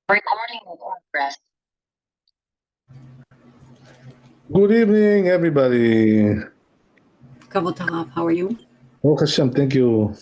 Recording in progress. Good evening, everybody. Kavod Harav, how are you? Baruch Hashem, thank you.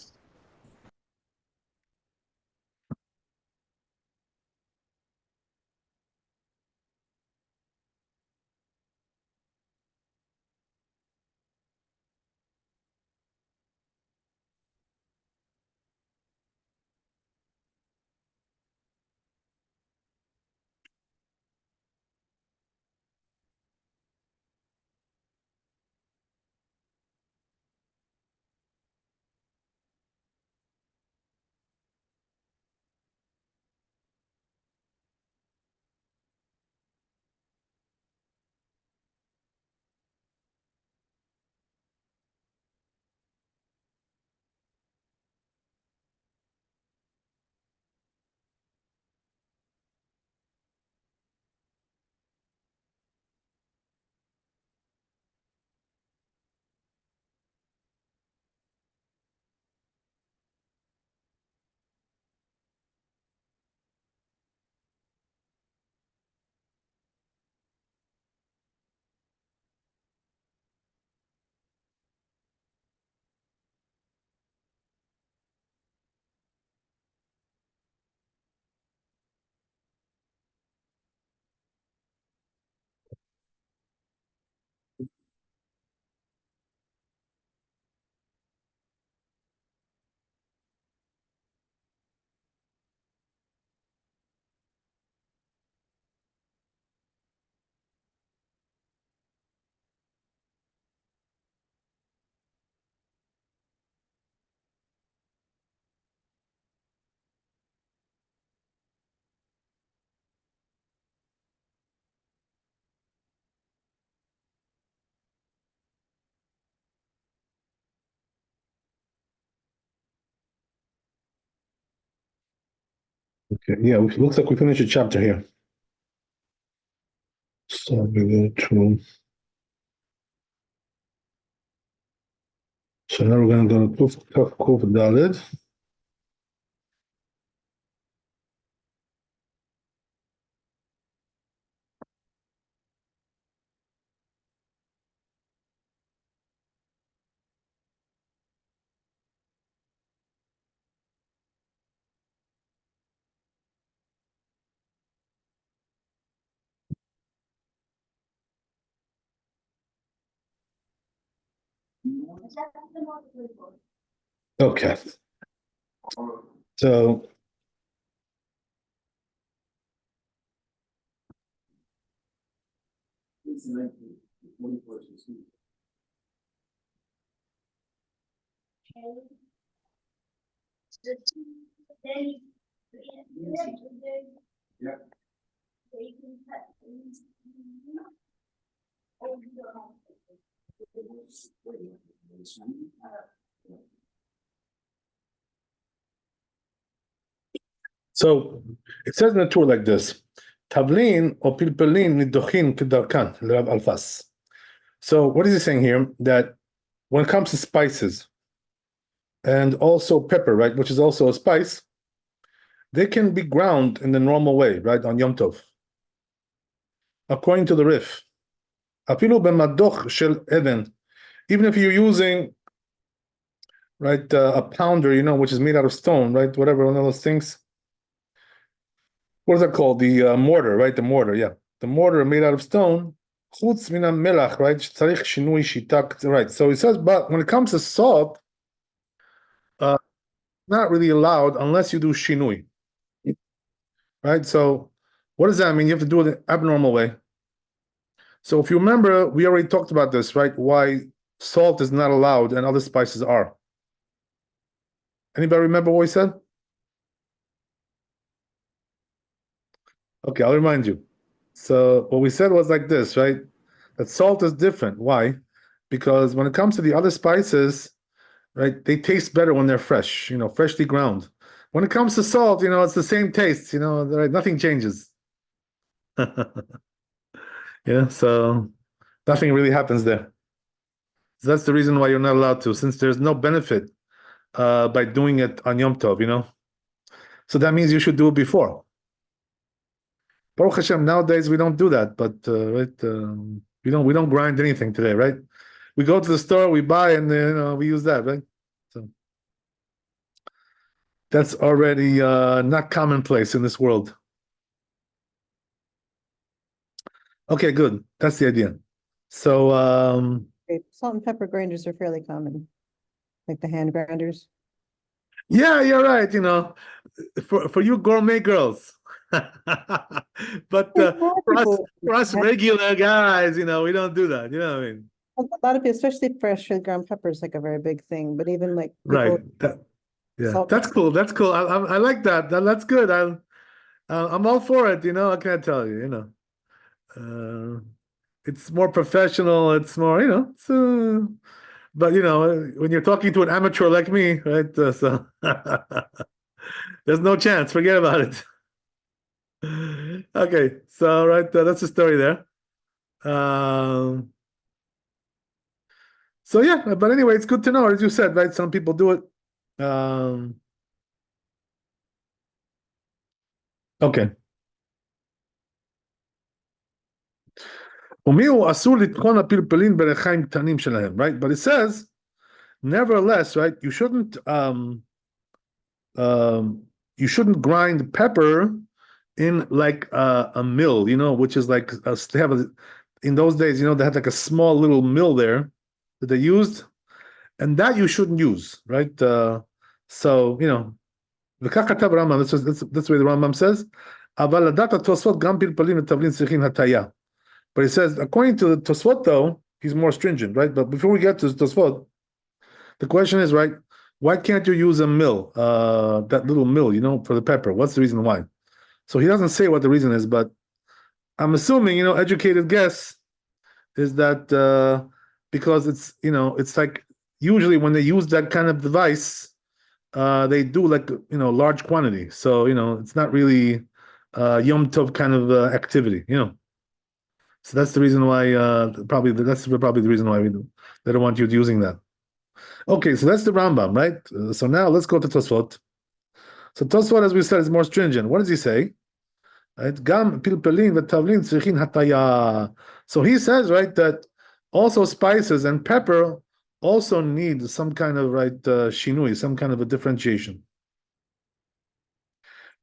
Okay, yeah, it looks like we finished a chapter here. So we go to. So now we're going to go to Kuf Daled. Okay. So it says in the tour like this: Tavlin or pilpelin nidochin kedarkan l'Rav Alfas. So what is he saying here? That when it comes to spices and also pepper, right, which is also a spice, they can be ground in the normal way, right, on Yom Tov. According to the Rif, afilu b'madoch shel even, even if you're using, right, a pounder, which is made out of stone, right, whatever, one of those things. What is that called? The mortar, right? The mortar, yeah. The mortar made out of stone. Chutz mina melach, right? Tzarich shinui shitak, right? So it says, but when it comes to salt, not really allowed unless you do shinui, right? So what does that mean? You have to do it the abnormal way. So if you remember, we already talked about this, right? Why salt is not allowed and other spices are. Anybody remember what we said? Okay, I'll remind you. So what we said was like this, right? That salt is different. Why? Because when it comes to the other spices, right, they taste better when they're fresh, freshly ground. When it comes to salt, it's the same taste, right? Nothing changes. So nothing really happens there. So that's the reason why you're not allowed to, since there's no benefit by doing it on Yom Tov, So that means you should do it before. Baruch Hashem, nowadays we don't do that, but right, we don't grind anything today, right? We go to the store, we buy, and we use that, right? So that's already not commonplace in this world. Okay, good. That's the idea. So Okay, salt and pepper grinders are fairly common, like the hand grinders. yeah, you're right. For you gourmet girls, but There's a lot of for us people, for us regular guys, we don't do that. You know what I mean? a lot of people, especially freshly ground pepper is like a very big thing, but even like Right. people, Yeah, salt. that's cool. That's cool. I like that. That's good. I'm all for it. I can't tell you. It's more professional. It's more. But when you're talking to an amateur like me, right? So there's no chance. Forget about it. Okay, so right, that's the story there. Um, so yeah, but anyway, it's good to know, as you said, right? Some people do it. Okay. ומיהו אסור לטחון הפלפלים בריחיים קטנים שלהם, right? But it says, nevertheless, right, you shouldn't grind pepper in like a mill, which is like they have in those days, they had like a small little mill there that they used, and that you shouldn't use, right? So וכך כתב רמב"ם, that's the way the Rambam says, אבל לדעת התוספות גם פלפלים וטבלין צריכים הטיה. But he says, according to the Tosfot, though, he's more stringent, right? But before we get to Tosfot, the question is, right, why can't you use a mill, that little mill, for the pepper? What's the reason why? So he doesn't say what the reason is, but I'm assuming, educated guess is that because it's like usually when they use that kind of device, they do like, large quantity. So, it's not really Yom Tov kind of activity. So that's the reason why that's probably the reason why they don't want you using that. Okay, so that's the Rambam, right? So now let's go to Tosfot. So Tosfot, as we said, is more stringent. What does he say? Right? Gam pilpelin v'tavlin tzrichin hataya. So he says, right, that also spices and pepper also need some kind of shinui, some kind of a differentiation.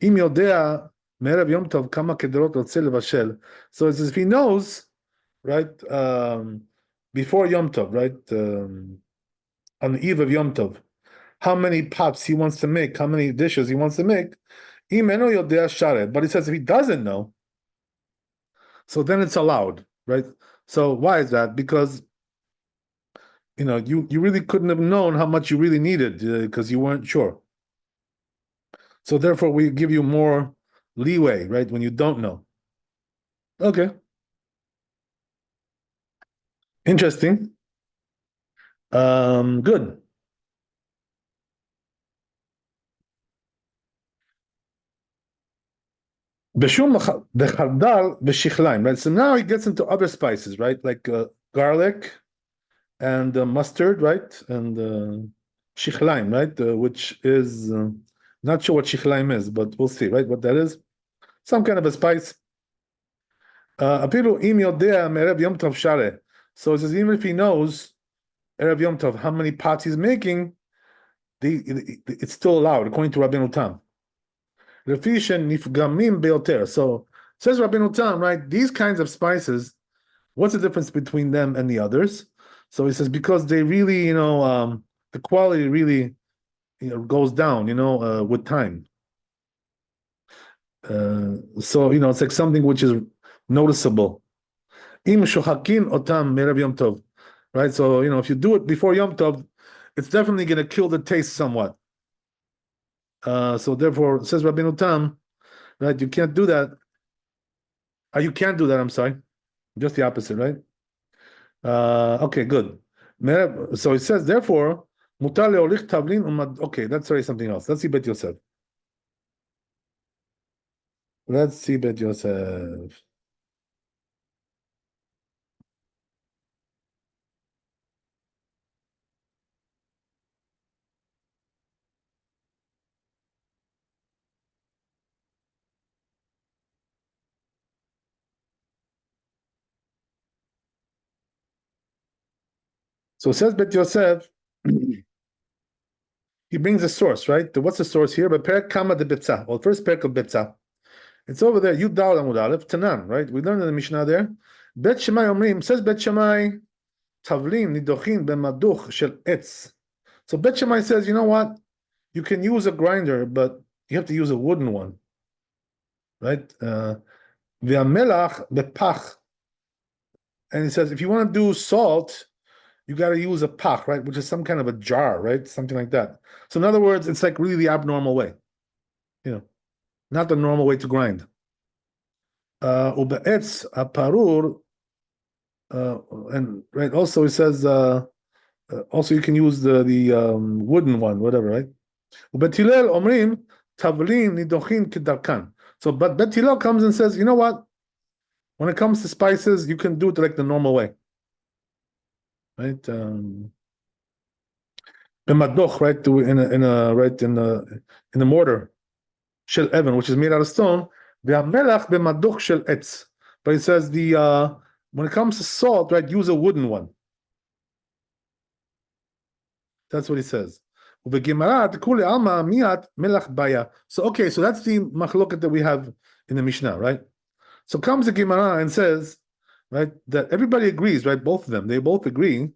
Im yodea me'erev yom tov kama kederot rotze levashel. So it's as if he knows, right, before Yom Tov, right, on the eve of Yom Tov, how many pots he wants to make, how many dishes he wants to make. But he says if he doesn't know, so then it's allowed, right? So why is that? Because you really couldn't have known how much you really needed because you weren't sure. So therefore, we give you more leeway, right, when you don't know. Okay, interesting. Good. The chardal b'shichlaim, right? So now he gets into other spices, right? Like garlic and mustard, right? And shichlaim, right? Which is not sure what shichlaim is, but we'll see, right? What that is. Some kind of a spice. Apilu im yodea me'erev yom tov share. So it says even if he knows erev yom tov how many pots he's making, it's still allowed according to Rabbeinu Tam. Nifgamim beoter. So says Rabbeinu Tam, right? These kinds of spices, what's the difference between them and the others? So he says because they really, the quality really, goes down, with time. So it's like something which is noticeable. Im shohakin otam merev yom tov, right? So if you do it before Yom Tov, it's definitely going to kill the taste somewhat. So therefore, says Rabbeinu Tam, right? You can't do that. You can't do that. I'm sorry, just the opposite, right? Okay, good. So it says therefore, mutar leolich tavlin umad. Okay, that's already something else. Let's see Bet Yosef. Let's see Bet Yosef. So it says Bet Yosef, he brings a source, right? What's the source here? But Perek Kama de Betzah. Well, first Perek of Betzah. It's over there. Yud Dal Amud Aleph Tanan, right? We learned in the Mishnah there. Bet Shemai Omrim says Bet Shemai Tavlin Nidochin Bemaduch Shel Etz. So Bet Shemai says, you know what? You can use a grinder, but you have to use a wooden one, right? V'amelach bepach. And he says, if you want to do salt, you got to use a pach, right? Which is some kind of a jar, right? Something like that. So in other words, it's like really the abnormal way, not the normal way to grind. Ube'etz aparur, and right. Also, it says also you can use the wooden one, whatever, right? Ubetilel omrim tavlin nidochin kedarkan. So, but Bet Hillel comes and says, you know what? When it comes to spices, you can do it like the normal way, right? B'madoch, right? In a mortar, shel even, which is made out of stone. V'amelach b'madoch shel etz. But it says when it comes to salt, right? Use a wooden one. That's what he says. So okay, so that's the machloket that we have in the Mishnah, right? So comes the Gemara and says, right, that everybody agrees, right? Both of them, they both agree,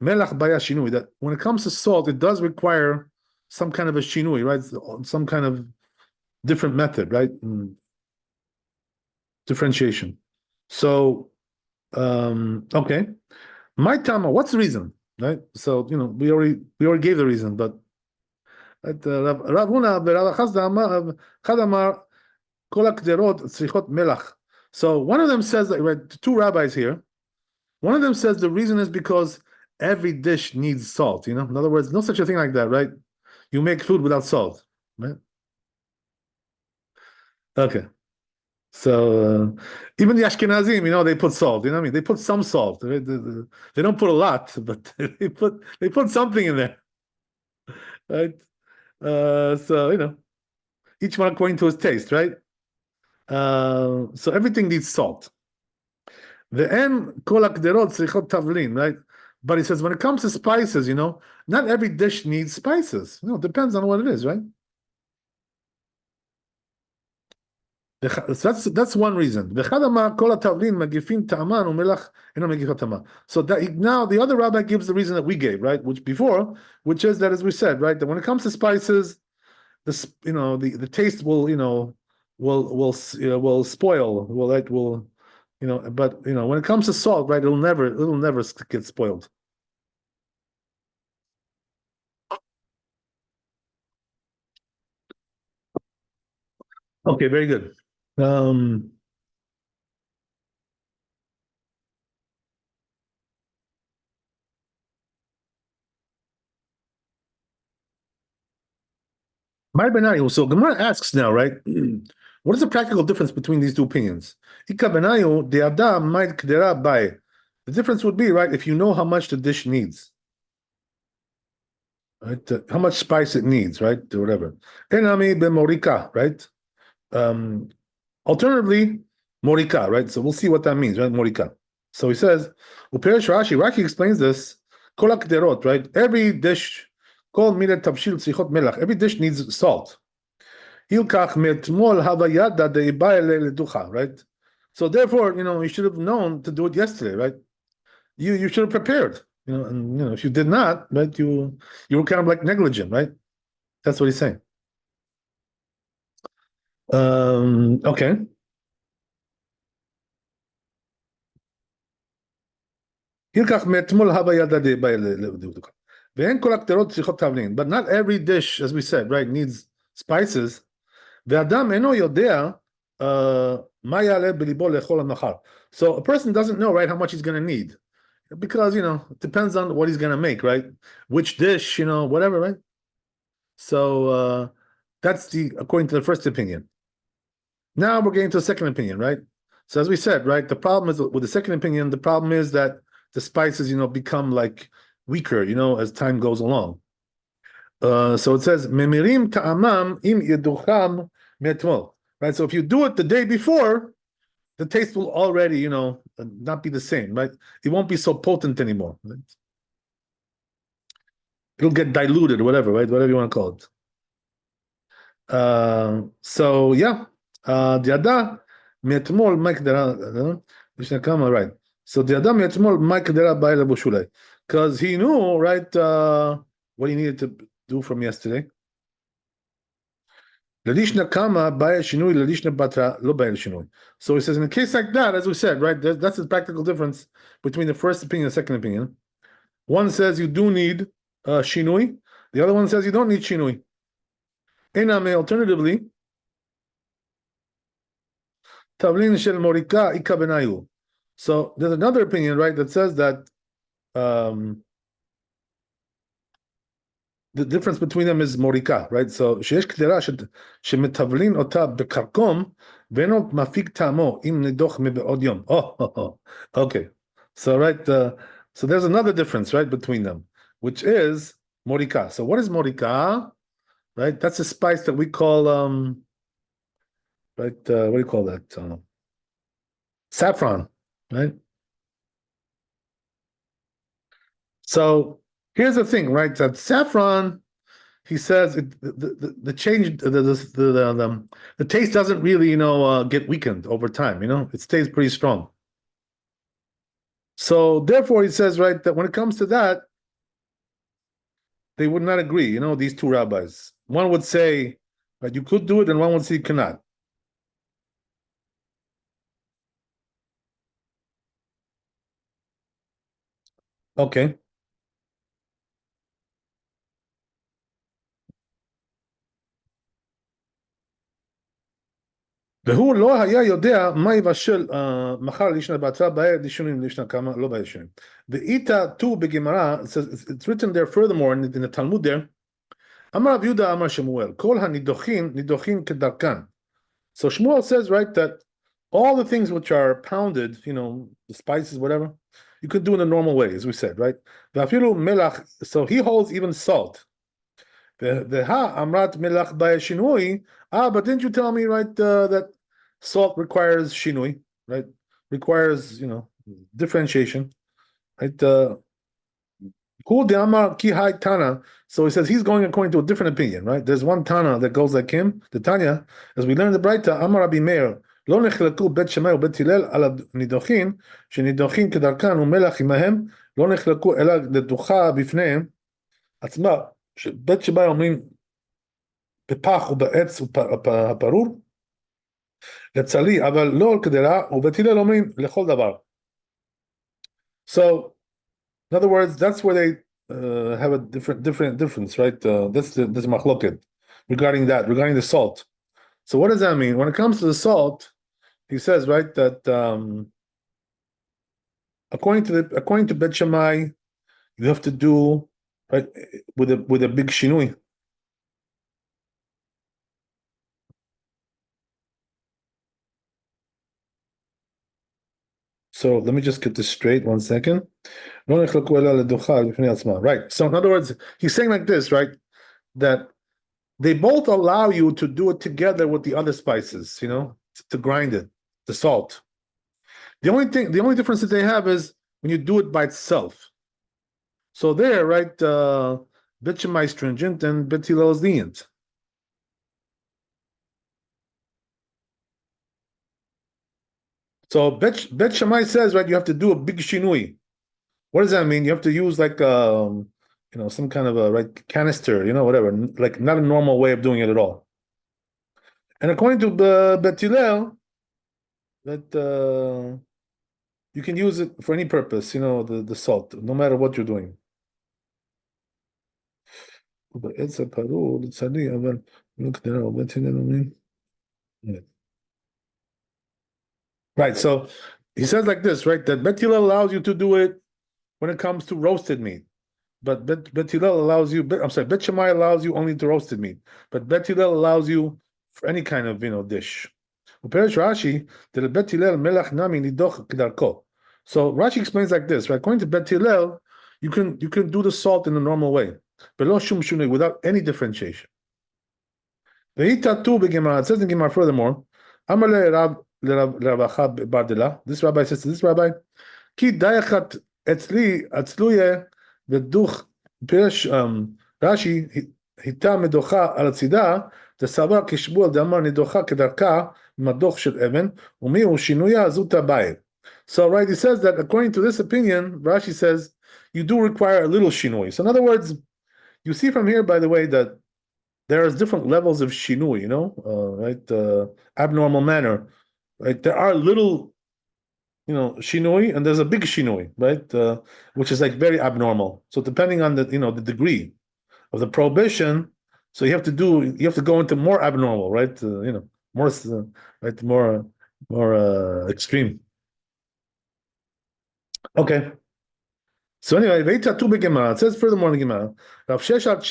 melach baya shinui, that when it comes to salt, it does require some kind of a shinui, right? Some kind of different method, right? Differentiation. So, okay, my tama, what's the reason, right? So we already gave the reason, but Rav Huna v'Rav Chazda Chadamar kol hakderot tzrichot melach. So one of them says that, right, two rabbis here. One of them says the reason is because every dish needs salt. In other words, no such a thing like that, right? You make food without salt, right? Okay. So even the Ashkenazim, they put salt. You know what I mean? They put some salt. They don't put a lot, but they put something in there, right? So each one according to his taste, right? So everything needs salt. The end kol hakderot tzrichot tavlin, right? But he says when it comes to spices, not every dish needs spices. It depends on what it is, right? So that's one reason. So that now the other rabbi gives the reason that we gave, right? Which is that, as we said, right, that when it comes to spices, the taste will spoil, but when it comes to salt, right, it'll never get spoiled. Okay, very good. So Gemara asks now, right? What is the practical difference between these two opinions? The difference would be, right, if you know how much the dish needs, right? How much spice it needs, right? Or whatever. Enami b'morika, right? Alternatively, morika, right? So we'll see what that means, right? Morika. So he says, Uperesh Rashi explains this. Kol hakderot, right? Every dish, kol milet tabshil tzrichot melach. Every dish needs salt. Hilkach metmol havayada deibale leducha, right? So therefore, you should have known to do it yesterday, right? You should have prepared, and if you did not, right, you were kind of like negligent, right? That's what he's saying. Okay. But not every dish, as we said, right, needs spices. So a person doesn't know, right, how much he's going to need, because it depends on what he's going to make, right? Which dish, whatever, right? So that's according to the first opinion. Now we're getting to the second opinion, right? So as we said, right, the problem is with the second opinion, the problem is that the spices, become like weaker, as time goes along. So it says, Memirim ta'amam im yeducham metmol. Right? So if you do it the day before, the taste will already, not be the same, right? It won't be so potent anymore. Right? it'll get diluted or whatever, right? Whatever you want to call it. So yeah, Diada מאתמול מה קדרה, לפני כמה, right? So Diada מאתמול מה קדרה בא אליו בשולay, because he knew, right, what he needed to do from yesterday. ללישנה כמה בא שינוי, ללישנה בתרה לא בא שינוי. So he says, in a case like that, as we said, right, that's the practical difference between the first opinion and the second opinion. One says you do need shinui, the other one says you don't need shinui. Ename, alternatively, tavlin shel morika ika benayu. So there's another opinion, right, that says that the difference between them is morika, right? So sheyesh kdera shemetavlin ota bekarkom veno mafik tamo im nidoch mebeod yom. Oh, okay. So right, so there's another difference, right, between them, which is morika. So what is morika? Right, that's a spice that we call right, what do you call that? Saffron, right? So here's the thing, right? That saffron, he says, the change, the taste doesn't really, get weakened over time. It stays pretty strong. So therefore, he says, right, that when it comes to that, they would not agree. These two rabbis. One would say that you could do it, and one would say you cannot. Okay. והוא לא היה יודע מה יבשל מחר לישנה בתרה בערב לישונים לישנה כמה לא בישונים. ואיתה תו בגמרא, it's written there furthermore in the Talmud there, אמר רב יהודה אמר שמואל, כל הנידוחין, נידוחין כדרכן. So Shmuel says, right, that all the things which are pounded, the spices, whatever, you could do in a normal way, as we said, right? ואפילו מלח, so he holds even salt. Amrat melach shinui. But didn't you tell me, right, that salt requires shinui, right? Requires, differentiation, right? So he says he's going according to a different opinion, right? There's one Tana that goes like him, the Tanya, as we learned the Braita, Amar Rabbi Meir, לא נחלקו בית שמאי ובית הלל על הנידוחין, שנידוחין כדרכן ומלח עמהם, לא נחלקו אלא לדוחה בפניהם עצמה. בית שמאי אומרים בפח ובעץ הפרור לצלי, אבל לא על קדרה, ובית הלל אומרים לכל דבר. So, in other words, that's where they have a difference, right? This machloket regarding the salt. So what does that mean? When it comes to the salt, he says, right, that according to Bet Shammai, you have to do, right, with a big shinui. So let me just get this straight. 1 second. Right. So in other words, he's saying like this, right? That they both allow you to do it together with the other spices, to grind it, the salt. The only difference that they have is when you do it by itself. So there, right, Bet Shammai is stringent and Bet Hillel is lenient. So Bet Shammai says, right, you have to do a big shinui. What does that mean? You have to use like some kind of a canister, whatever, like not a normal way of doing it at all. And according to Bet Hillel, that you can use it for any purpose, the salt, no matter what you're doing. Right, so he says like this, right, that Bet Hillel allows you to do it when it comes to roasted meat, but Bet Hillel allows you. Bet Shammai allows you only to roasted meat, but Bet Hillel allows you for any kind of dish. Rashi Bet Hillel melach nami nidoch kedarko. So Rashi explains like this, right? According to Bet Hillel, you can do the salt in the normal way, below shum shunei, without any differentiation. It says in Gemara furthermore, Amar this rabbi says to this rabbi, Ki dayachat etzli atzluye v'duch פירש רש"י, היתה מדוכה על הצידה, דסבר כשבוע דאמר נדוכה כדרכה, מדוך של אבן, ומי הוא שינויה זוטה באי. So right, he says that according to this opinion, Rashi says, you do require a little shinui. So in other words, you see from here, by the way, that there's different levels of shinui, right? Abnormal manner, right? There are little, shinui, and there's a big shinui, right? Which is like very abnormal. So depending on the the degree of the prohibition, so you have to go into more abnormal, right? More, right? More extreme. Okay. So anyway, Veitatu b'Gemara. It says furthermore in the Gemara, Rav Sheshat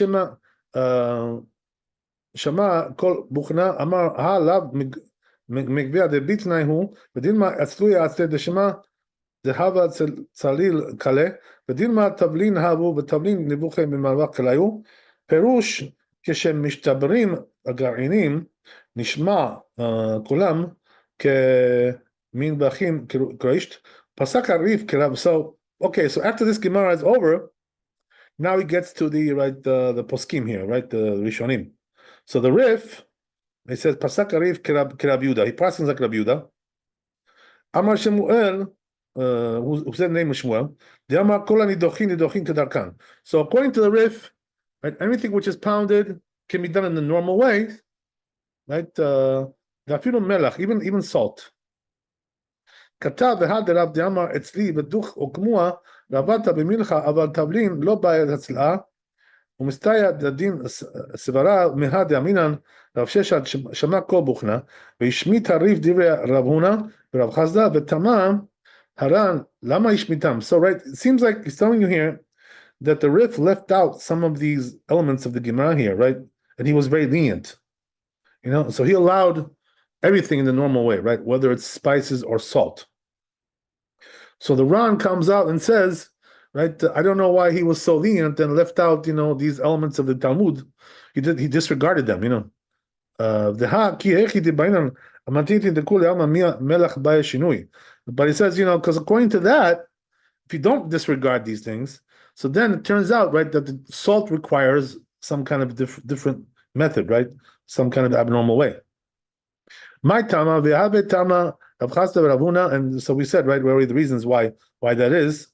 Shama kol buchna amar ha lav migvia de bitnai hu v'dilma atzluya atzle de Shema dehava tzalil kale v'dilma tavlin havu v'tavlin nivuche b'malvach kalayu פירוש כשהם משתברים הגרעינים נשמע כולם כמין באחים קראישט פסק הריף כרב. So okay, so after this Gemara is over, now he gets to the the poskim here, right, the Rishonim. So the Rif, he says Pasak Arif Kerab Yehuda. He passes like Rab Yehuda. Amar Shemuel, who said the name of Shmuel, the Amar Kol Nidochin Kedarkan. So according to the Rif, right, anything which is pounded can be done in the normal way, right? Vafilu melach, even salt. כתב אחד דרב דאמר אצלי בדוך וכמוה ועבדת במלחה אבל תבלין לא בעד הצלעה ומסתייע דדין סברה מהא דאמינן רב ששת שמע כל בוכנה והשמיט הריף דברי רב הונא ורב חסדא ותמה הר"ן למה השמיטם. So right, it seems like he's telling you here that the Rif left out some of these elements of the Gemara here, right? And he was very lenient, so he allowed everything in the normal way, right? Whether it's spices or salt. So the Ran comes out and says, right, I don't know why he was so lenient and left out, these elements of the Talmud. He disregarded them, But he says, because according to that, if you don't disregard these things, so then it turns out, right, that the salt requires some kind of different method, right? Some kind of abnormal way. My tama ve'ave tama Rav Chasda Rav Huna, and so we said, right, where are the reasons why that is.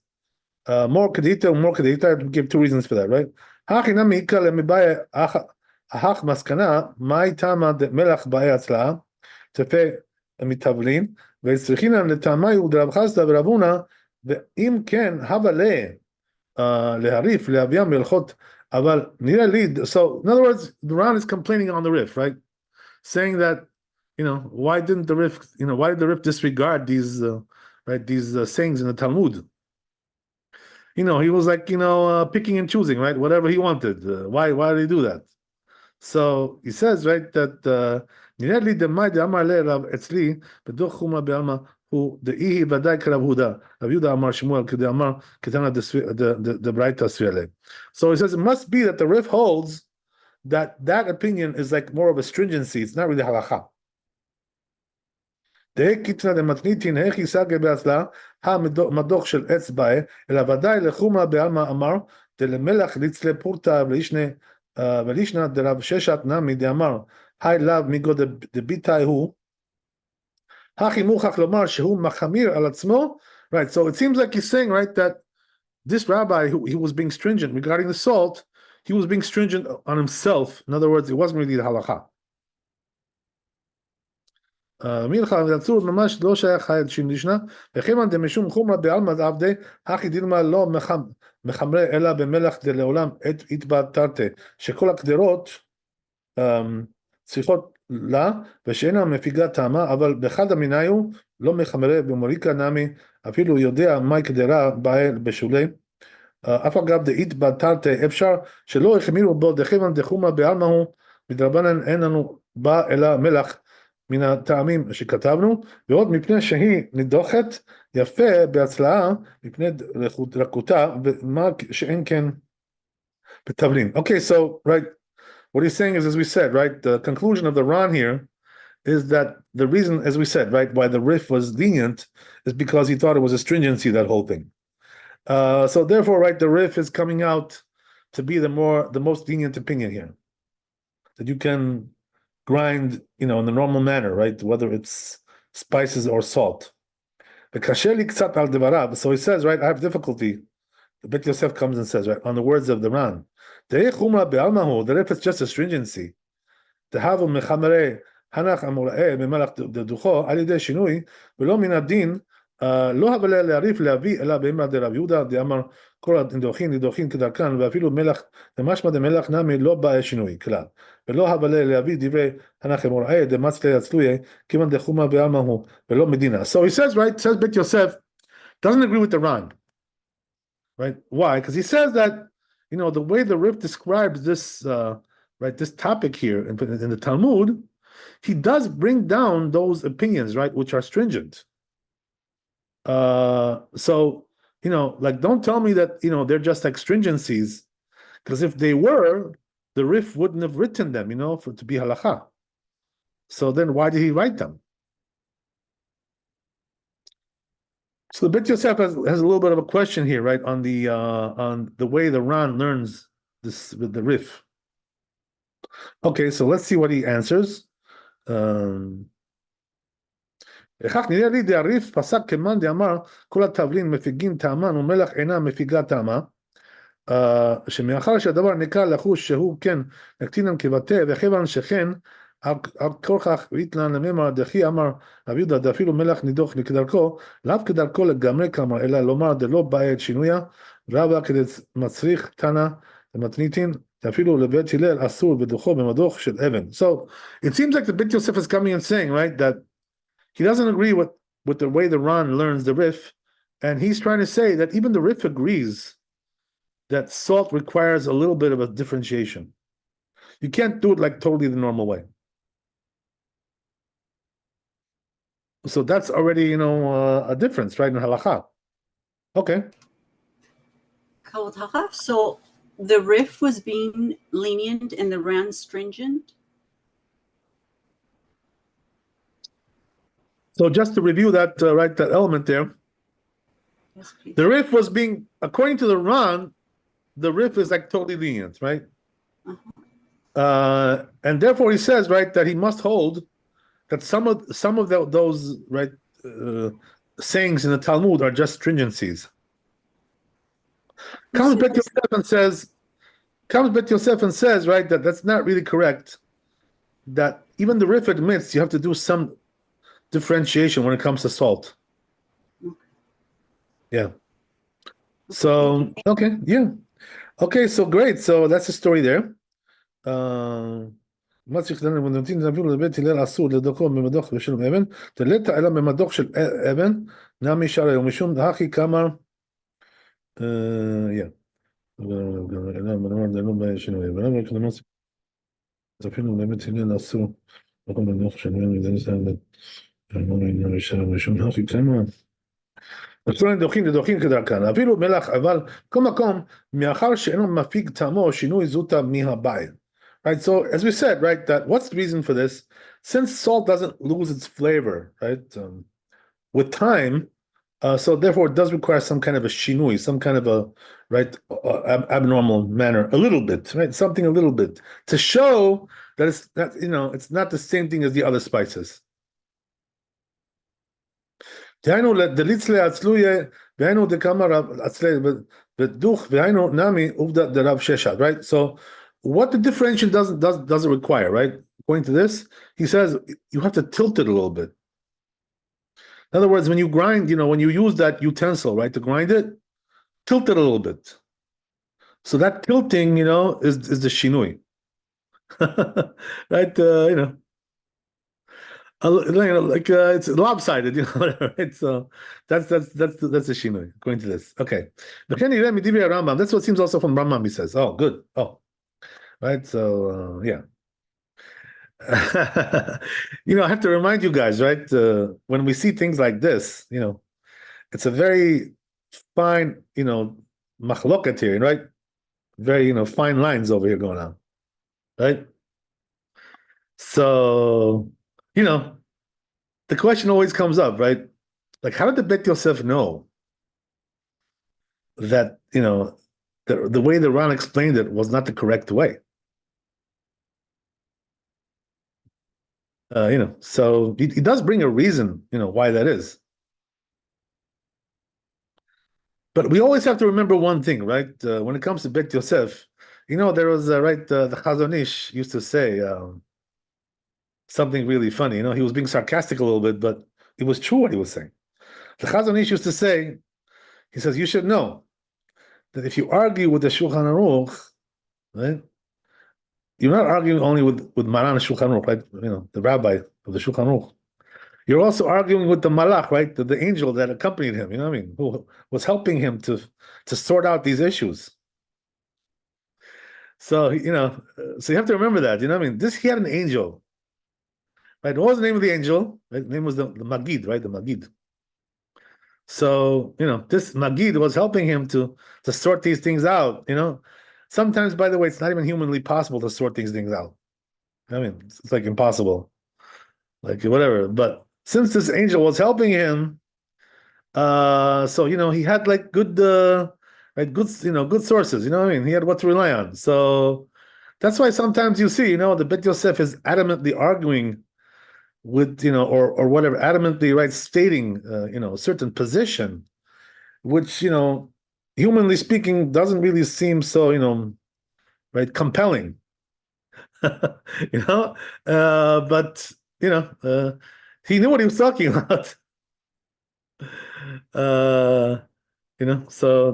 More kedita. I give two reasons for that, right? Hachinami ika lemibaye ahach maskana my tama de melach bae atzla tefe mitavlin ve'tzrichinan letamayu de Rav Chasda Rav Huna ve'im ken havale leharif leaviam melchot aval nira lid. So in other words, the Ran is complaining on the Rif, right, saying that, why did the Rif disregard these sayings in the Talmud? He was like, picking and choosing, right? Whatever he wanted. Why did he do that? So he says, right, that nireli demai de'amar le Rav etzli bedoch chuma be'alma hu de'ihi v'adai k'Rav Huda. Rav Yehuda amar Shmuel k'de'amar k'tana de Braita sviele. So he says it must be that the Rif holds that opinion is like more of a stringency. It's not really halacha. דהקיטנא דמתניתין הכי סגי בעצלה המדוך של אצבעי אלא ודאי לחומרא בעלמא אמר דלמלך ליצלה פורתא ולישנא דרב ששת נמי דאמר היי לאו מיגו דביתאי הוא הכי מוכח לומר שהוא מחמיר על עצמו. Right, so it seems like he's saying, right, that this rabbi, he was being stringent regarding the salt, he was being stringent on himself. In other words, it wasn't really the halacha. מלכה ועצור ממש לא שייך חייד שינדישנה וכיוון דמשום חומרא בעלמא דעבדי הכי דילמה לא מחמרה אלא במלח דלעולם התבטרתי שכל הקדרות צריכות לה ושאינה מפיגה טעמה אבל באחד המיניו לא מחמרה במוריקה נמי אפילו יודע מהי קדרה באה בשולי אף אגב דהתבטרתי אפשר שלא החמירו בו דכיוון דחומרא בעלמא הוא מדרבנן אין לנו בא אלא מלח מן הטעמים שכתבנו, ועוד מפני שהיא נדוחת יפה בהצלעה, מפני רכותה, ומה שאין כן בתבלין. Okay, so, right, what he's saying is, as we said, right, the conclusion of the Ran here is that the reason, as we said, right, why the Rif was lenient is because he thought it was a stringency, that whole thing. So therefore, right, the Rif is coming out to be the most lenient opinion here. That you can grind, in the normal manner, right? Whether it's spices or salt. So he says, right, I have difficulty. The Bet Yosef comes and says, right, on the words of the Ran. The if it's just astringency. תהבו מחמרי הנח המוראה במלח דדוכו על ידי שינוי ולא מן הדין לא הבלה להריף להביא אלא באמרת דרב יהודה דאמר כל הדוחין לדוחין כדרכן ואפילו מלח דמשמע דמלח נמי לא בא שינוי כלל ולא הבלה להביא דברי הנח המוראה דמצלי יצלויה כיוון דחומה בעלמא הוא ולא מדינה. So he says, right, says Bet Yosef doesn't agree with the Ran, right? Why? Because he says that the way the Rif describes this right, this topic here in the Talmud, he does bring down those opinions, right, which are stringent. So, like, don't tell me that, they're just like stringencies, because if they were, the Rif wouldn't have written them, to be halacha. So then why did he write them? So the Bet Yosef has a little bit of a question here, right, on the way the Ran learns this with the Rif. Okay, so let's see what he answers. וכך נראה לי דעריף פסק כמאן דאמר כל התבלין מפיגין טעמן ומלח אינה מפיגה טעמה שמאחר שהדבר נקרא לחוש שהוא כן נקטינן כבטא וכיוון שכן על כל כך ריתלן לממר דחי אמר רבי יהודה דאפילו מלח נידוח כדרכו לאו כדרכו לגמרי כלומר אלא לומר דלא בא את שינויה רבה כדי מצריך תנא למתניתין אפילו לבית הלל אסור בדוחו במדוך של אבן. So it seems like the Bet Yosef is coming and saying, right, that he doesn't agree with the way the Ran learns the Rif, and he's trying to say that even the Rif agrees that salt requires a little bit of a differentiation. You can't do it like totally the normal way. So that's already, a difference, right, in halakha. Okay. So the Rif was being lenient and the Ran stringent? So just to review that, right, that element there, Yes, please. the Rif was being, according to the Ran, the Rif is like totally lenient, right? And therefore he says, right, that he must hold that some of those right sayings in the Talmud are just stringencies. Comes Bet Yosef and says, right, that that's not really correct. That even the Rif admits you have to do some differentiation when it comes to salt. Yeah. So okay, yeah. Okay, so great. So that's the story there. מצריך לנו ונותנים אפילו לבית הלל אסור לדרכו במדוך ושל אבן, תלת אלא במדוך של אבן, נמי שרעי ומשום הכי כמה, אפילו לבית הלל אסור, במדוך של אבן, נמי שרעי ומשום הכי כמה, דוחין כדרכן, אפילו מלח, אבל כל מקום, מאחר שאינו מפיג טעמו, שינוי זוטה מהבית. Right, so as we said, right, that what's the reason for this? Since salt doesn't lose its flavor, right, with time, so therefore it does require some kind of a shinui, some kind of a right abnormal manner, a little bit, right, something a little bit to show that it's not, it's not the same thing as the other spices. Right, so what the differentiation doesn't require, right? According to this, he says you have to tilt it a little bit. In other words, when you grind, when you use that utensil, right, to grind it, tilt it a little bit. So that tilting, is the shinui, right? Like it's lopsided, whatever. Right? So that's the shinui according to this. Okay, that's what seems also from Rambam. He says, "Oh, good. Oh." Right, so yeah. I have to remind you guys, right? When we see things like this, it's a very fine, machloket here, right? Very, fine lines over here going on, right? So, the question always comes up, right? Like, how did the Bet Yosef know that, the way the Ran explained it was not the correct way. So he does bring a reason, why that is. But we always have to remember one thing, right? When it comes to Bet Yosef, there was the Chazon Ish used to say something really funny. He was being sarcastic a little bit, but it was true what he was saying. The Chazon Ish used to say, he says, you should know that if you argue with the Shulchan Aruch, right, you're not arguing only with Maran Shulchan Aruch, right? The rabbi of the Shulchan Aruch. You're also arguing with the malach, right? The angel that accompanied him, who was helping him to sort out these issues. So, so you have to remember that, he had an angel, right? What was the name of the angel? Right? The name was the Magid, right? The Magid. So, this Magid was helping him to sort these things out, Sometimes, by the way, it's not even humanly possible to sort these things out. It's like impossible, like whatever. But since this angel was helping him, so he had like good, good sources. He had what to rely on. So that's why sometimes you see, the Bet Yosef is adamantly arguing with, or whatever, adamantly, right, stating, a certain position, which, humanly speaking, doesn't really seem so, right, compelling. But he knew what he was talking about. So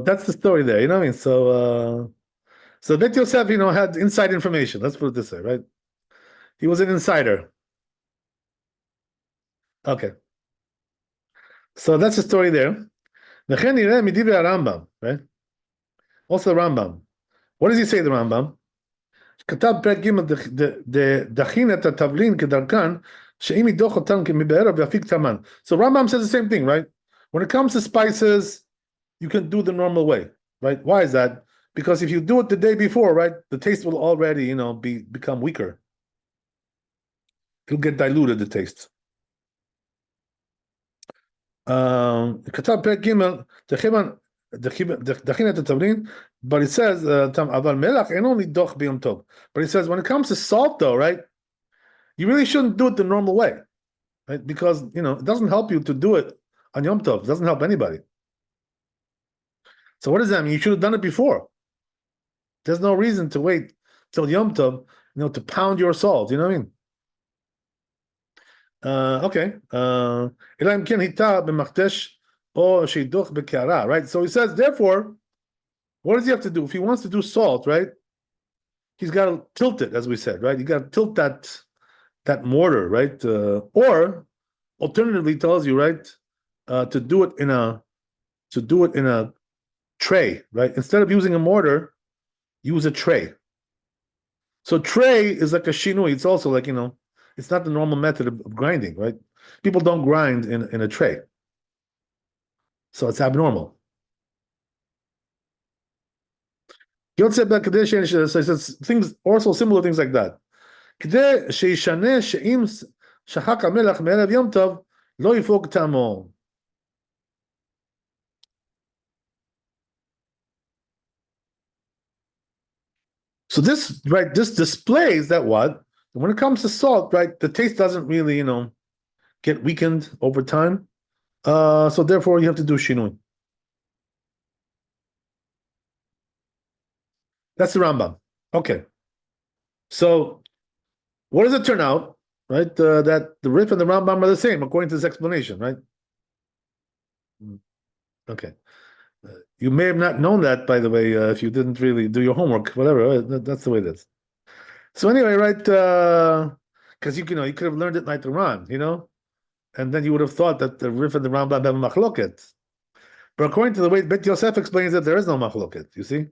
that's the story there. So Bet Yosef, had inside information. Let's put it this way, right? He was an insider. Okay. So that's the story there. Right? Also the Rambam. What does he say, the Rambam? כתב פרק ג' דחין את התבלין כדרכן, שאם ידוך אותן מבערב ויפיק תמן. So Rambam says the same thing, right? When it comes to spices, you can do the normal way, right? Why is that? Because if you do it the day before, right, the taste will already, become weaker. It'll get diluted, the taste. כתב פרק ג' דחין את התבלין, but it says, אבל מלח אין only דוח ביום טוב. But it says, when it comes to salt, though, right, you really shouldn't do it the normal way, right? Because, it doesn't help you to do it on Yom Tov. It doesn't help anybody. So what does that mean? You should have done it before. There's no reason to wait till Yom Tov, to pound your salt. You know what I mean? Okay. Right? So he says, therefore, what does he have to do? If he wants to do salt, right? He's got to tilt it, as we said, right? You got to tilt that mortar, right? Or alternatively tells you, right, to do it in a tray, right? Instead of using a mortar, use a tray. So tray is like a shinui. It's also like, it's not the normal method of grinding, right? People don't grind in a tray. So it's abnormal. Yosef says things, also similar things like that. כדי שישנה שאם שחק המלח מערב יום טוב, לא יפוג טעמו. So this, right, this displays that what? When it comes to salt, right, the taste doesn't really, get weakened over time. So therefore you have to do shinui. That's the Rambam. Okay. So what does it turn out, right? That the Rif and the Rambam are the same according to this explanation, right? Okay. You may have not known that, by the way, if you didn't really do your homework, whatever. That's the way it is. So anyway, right? Because you could have learned it like the Ran, and then you would have thought that the Rif and the Rambam have a machloket. But according to the way Bet Yosef explains it, there is no machloket. You see?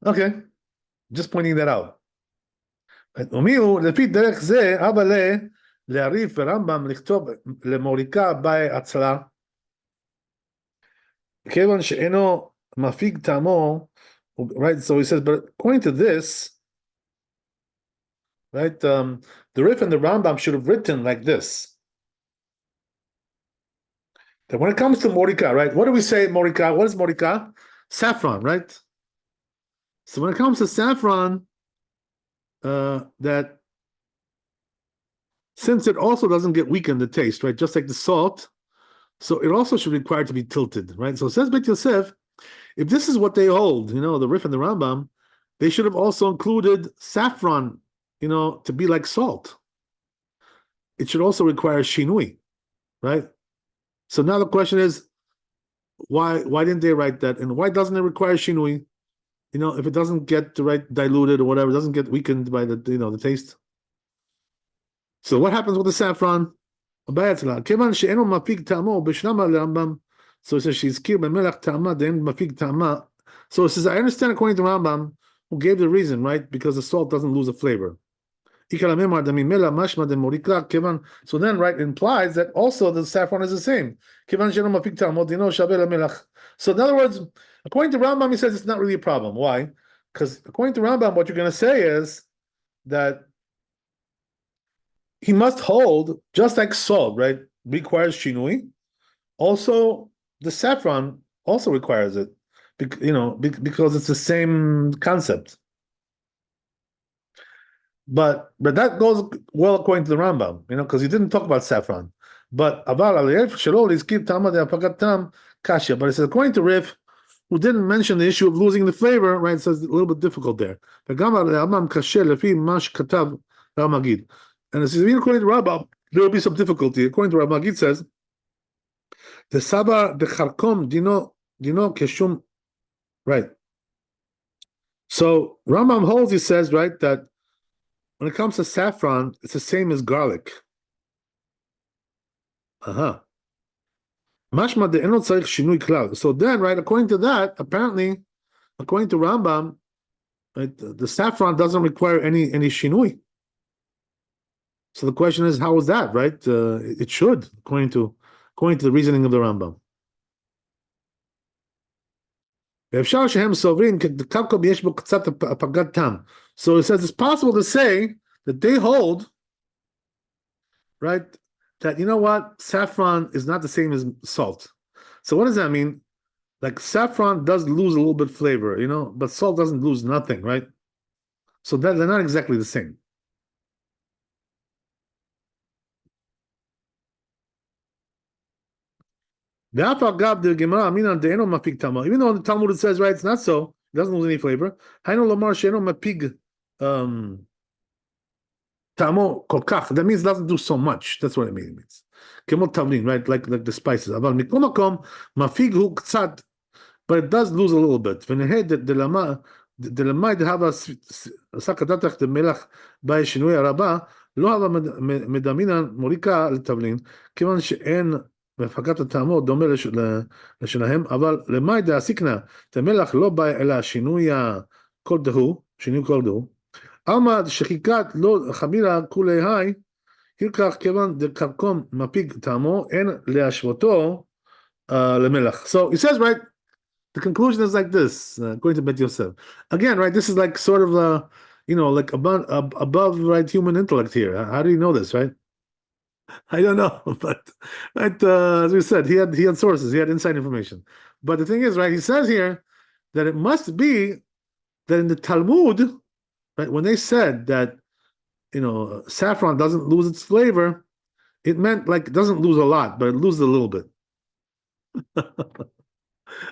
Okay, just pointing that out. לפי דרך זה, אבא להריף ורמב"ם לכתוב למוריקה באי עצלה, כיוון שאינו מפיג טעמו, right? So he says, but according to this, right, the Rif and the Rambam should have written like this, that when it comes to morika, right? What do we say morika? What is morika? Saffron, right? So when it comes to saffron, that since it also doesn't get weakened the taste, right? Just like the salt, so it also should require to be tilted, right? So it says Bet Yosef, if this is what they hold, the Rif and the Rambam, they should have also included saffron, to be like salt. It should also require shinui, right? So now the question is, why didn't they write that? And why doesn't it require shinui? If it doesn't get diluted or whatever, it doesn't get weakened by the taste. So what happens with the saffron? So it says she's ta'ama. So it says, I understand according to Rambam, who gave the reason, right? Because the salt doesn't lose a flavor. So then, right, it implies that also the saffron is the same. So in other words, according to Rambam, he says it's not really a problem. Why? Because according to Rambam, what you're going to say is that he must hold, just like salt, right, requires shinui. Also, the saffron also requires it, because it's the same concept. But that goes well according to the Rambam, because he didn't talk about saffron. But kasha. But it says according to Rif, who didn't mention the issue of losing the flavor, right? So it's a little bit difficult there. And it says, even according to Rambam, there will be some difficulty. According to Rabbi Magid says, the Saba the Charkom dino keshum, right? So Rambam holds, he says, right, that when it comes to saffron, it's the same as garlic. Mashma de enot tzarich shinui klal. So then, right, according to that, apparently, according to Rambam, right, the saffron doesn't require any shinui. So the question is, how is that, right? It should, according to the reasoning of the Rambam. So it says it's possible to say that they hold, right, that what, saffron is not the same as salt. So what does that mean? Like saffron does lose a little bit flavor, but salt doesn't lose nothing, right? So that they're not exactly the same. Even though the Talmud it says, right, it's not so, it doesn't lose any flavor. That means it doesn't do so much. That's what it means. Right? Like the spices. But it does lose a little bit. דלמד הווה סקדתך דמלח בי שינוי הרבה, לא הווה מדמינן מוריקה לתבלין, כיוון שאין בהפקת הטעמות דומה לשלהם, אבל למאי דעסיקנה דמלח לא בא אלא שינוי כל דהו, עלמא שחיקת לא חמירה כולי היי, הלקח כיוון דקרקום מפיג טעמו, אין להשוותו למלח. So he says, right, the conclusion is like this, according to Bet Yosef. Again, right, this is like sort of, like above right, human intellect here. How do you know this, right? I don't know, but right, as we said, he had sources, he had inside information. But the thing is, right, he says here that it must be that in the Talmud, right, when they said that, saffron doesn't lose its flavor, it meant like it doesn't lose a lot, but it loses a little bit.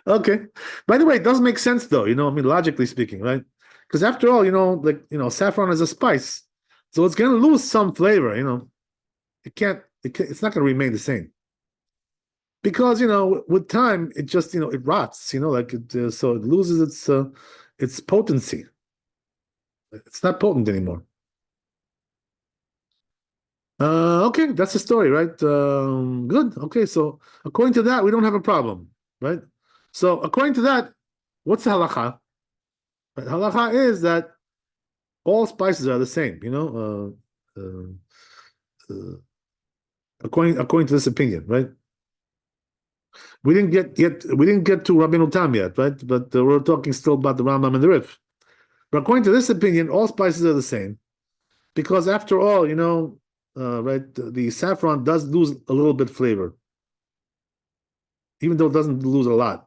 Okay. By the way, it does make sense though, logically speaking, right? Because after all, saffron is a spice. So it's going to lose some flavor, it's not going to remain the same. Because, with time, it just, it rots, so it loses its potency. It's not potent anymore. Okay, that's the story, right? Good. Okay, so according to that, we don't have a problem, right? So according to that, what's the halacha? Right, halacha is that all spices are the same, according to this opinion, right? We didn't get to Rabbeinu Tam yet, right? But we're talking still about the Rambam and the Rif. But according to this opinion, all spices are the same, because after all, right, the saffron does lose a little bit flavor. even though it doesn't lose a lot.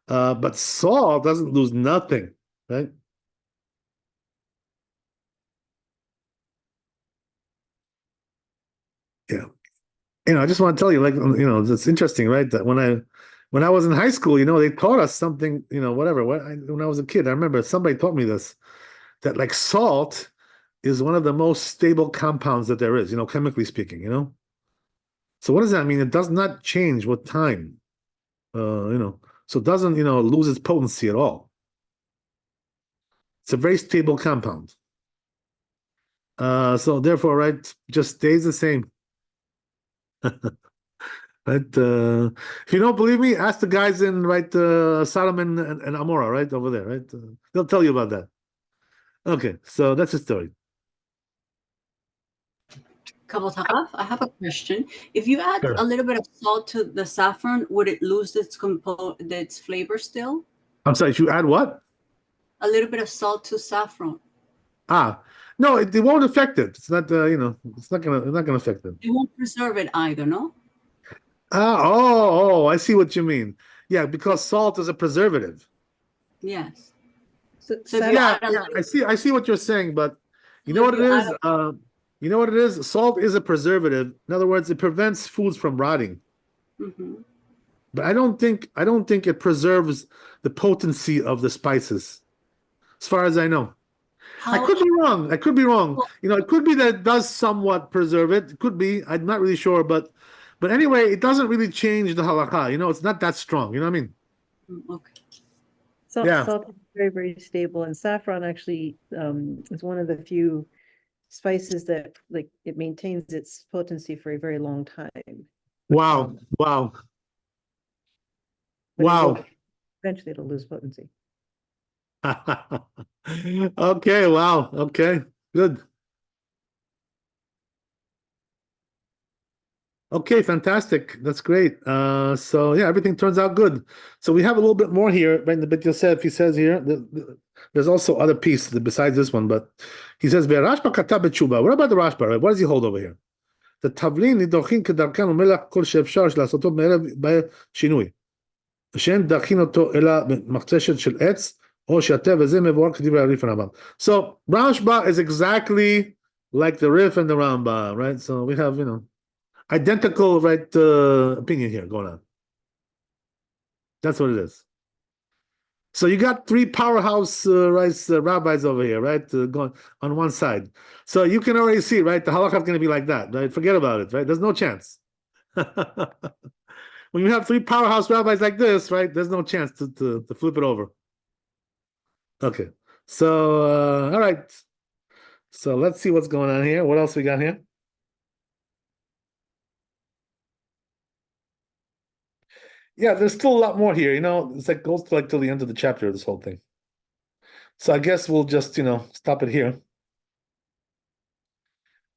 But salt doesn't lose nothing, right? Yeah. I just want to tell you, like, it's interesting, right? That when I was in high school, they taught us something, whatever. When I was a kid, I remember somebody taught me this, that like salt is one of the most stable compounds that there is, chemically speaking. So what does that mean? It does not change with time, so it doesn't, lose its potency at all. It's a very stable compound. So therefore, right, just stays the same. Right? If you don't believe me, ask the guys in Sodom and Amorah, right over there, right? They'll tell you about that. Okay, so that's the story. Kabbalah Tachaf, I have a question. If you add Sure. a little bit of salt to the saffron, would it lose its flavor still? I'm sorry, if you add what? A little bit of salt to saffron. No, it won't affect it. It's not, it's not gonna affect it. It won't preserve it either, no? I see what you mean. Yeah, because salt is a preservative. Yes. So So if saff- you Yeah, add a yeah, little, I see what you're saying, but you know if what it you is? add You know what it is? Salt is a preservative. In other words, it prevents foods from rotting. Mhm. But I don't think it preserves the potency of the spices, as far as I know. I How, could be wrong. I could be wrong. Well- It could be that it does somewhat preserve it. It could be. I'm not really sure, but anyway, it doesn't really change the halakha. It's not that strong. You know what I mean? okay. Yeah. Salt is very, very stable, and saffron actually is one of the few spices that like it maintains its potency for a very long time. Wow. Wow. But it Wow. will, eventually it'll lose potency. Okay. Wow. Okay. Good. Okay, fantastic. That's great. So yeah, everything turns out good. So we have a little bit more here, right? In the Beit Yosef, he says here, there's also other pieces besides this one, but he says, "Rashba kata b'tshuva." What about the Rashba? Right? What does he hold over here? The tavlin nidochin kedarkan umelach kol she'efshar לעשותו בשינוי. שאין דרכין אותו אלא במחצשת של עץ, או שהתה וזה מבואר כדברי הריף and So Rashba is exactly like the Rif and the Rambam, right? So we have, identical opinion here going on. That's what it is. So you got three powerhouse rabbis over here, right? Going on one side. So you can already see, right? The halakha is going to be like that, right? Forget about it, right? There's no chance. When you have three powerhouse rabbis like this, right? There's no chance to flip it over. Okay. So all right. So let's see what's going on here. What else we got here? Yeah, there's still a lot more here. It's like goes to till the end of the chapter, this whole thing. So I guess we'll just, stop it here.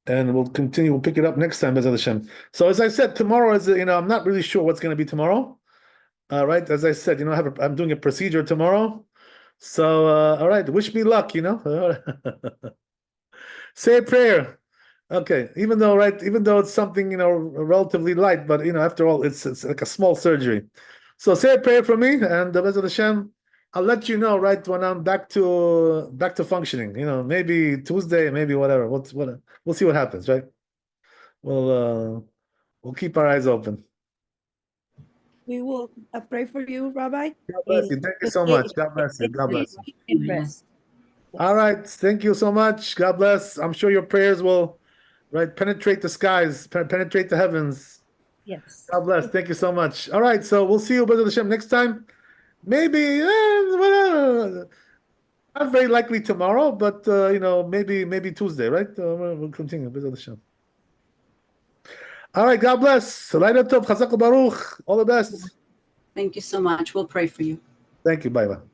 And we'll continue, we'll pick it up next time, Bezat Hashem. So as I said, tomorrow is, I'm not really sure what's going to be tomorrow. Right, as I said, I'm doing a procedure tomorrow. So all right, wish me luck, Say a prayer. Okay, even though it's something, relatively light, but after all, it's like a small surgery. So say a prayer for me, and Bezat Hashem, I'll let you know right when I'm back to functioning. Maybe Tuesday, maybe whatever. We'll see what happens, right? We'll keep our eyes open. We will pray for you, Rabbi. God bless you. Thank you so much. God bless you. God bless you. In rest. All right. Thank you so much. God bless. I'm sure your prayers will, penetrate the skies, penetrate the heavens. Yes. God bless. Thank you so much. All right. So we'll see you, Bezat Hashem, next time. Maybe, not very likely tomorrow, but maybe Tuesday, right? We'll continue. Bezat Hashem. All right. God bless. Laila Tov, Chazak Baruch. All the best. Thank you so much. We'll pray for you. Thank you. Bye bye.